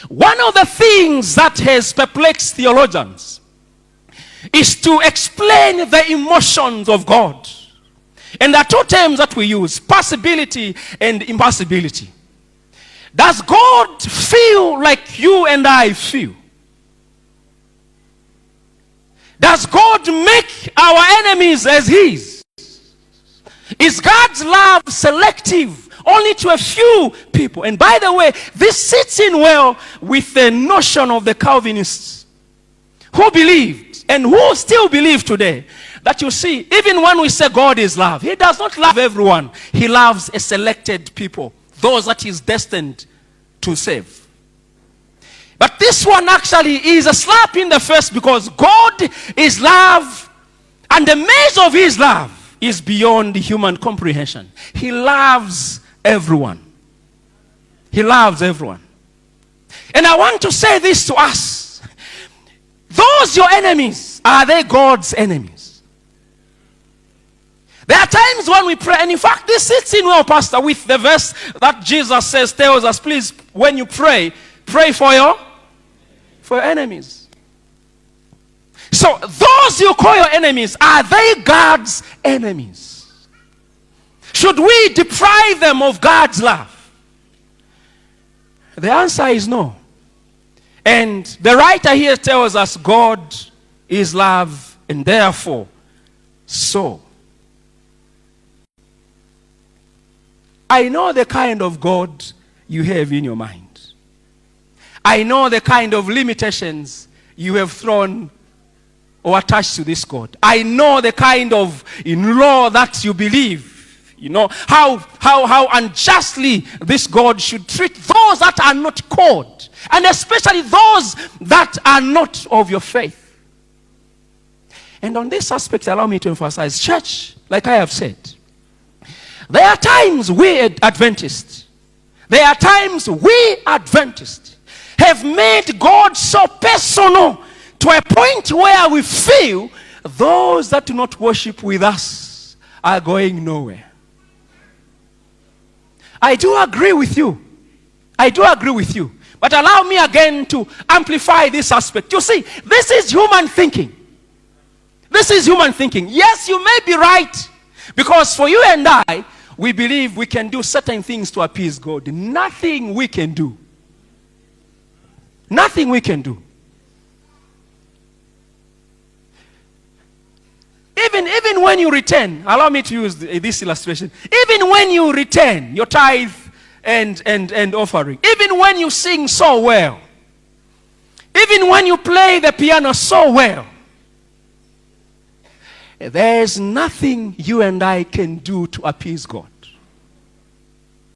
One of the things that has perplexed theologians is to explain the emotions of God. And there are two terms that we use: possibility and impossibility. Does God feel like you and I feel? Does God make our enemies as his? Is God's love selective only to a few people? And by the way, this sits in well with the notion of the Calvinists, who believed and who still believe today that, you see, even when we say God is love, he does not love everyone. He loves a selected people, those that he is destined to save. But this one actually is a slap in the face, because God is love, and the measure of his love is beyond human comprehension. He loves everyone. He loves everyone. And I want to say this to us: those your enemies, are they God's enemies? There are times when we pray, and in fact this sits in well, Pastor, with the verse that Jesus says, tells us, please, when you pray, pray for your enemies. So those you call your enemies, are they God's enemies? Should we deprive them of God's love? The answer is no. And the writer here tells us God is love, and therefore so. I know the kind of God you have in your mind. I know the kind of limitations you have thrown or attached to this God. I know the kind of law that you believe. You know how unjustly this God should treat those that are not called, and especially those that are not of your faith. And on this aspect, allow me to emphasize, church, like I have said, there are times we Adventists have made God so personal to a point where we feel those that do not worship with us are going nowhere. I do agree with you. But allow me again to amplify this aspect. You see, this is human thinking. Yes, you may be right. Because for you and I, we believe we can do certain things to appease God. Nothing we can do. Even when you return, allow me to use this illustration. Even when you return your tithe and offering, even when you sing so well, even when you play the piano so well, there's nothing you and I can do to appease God.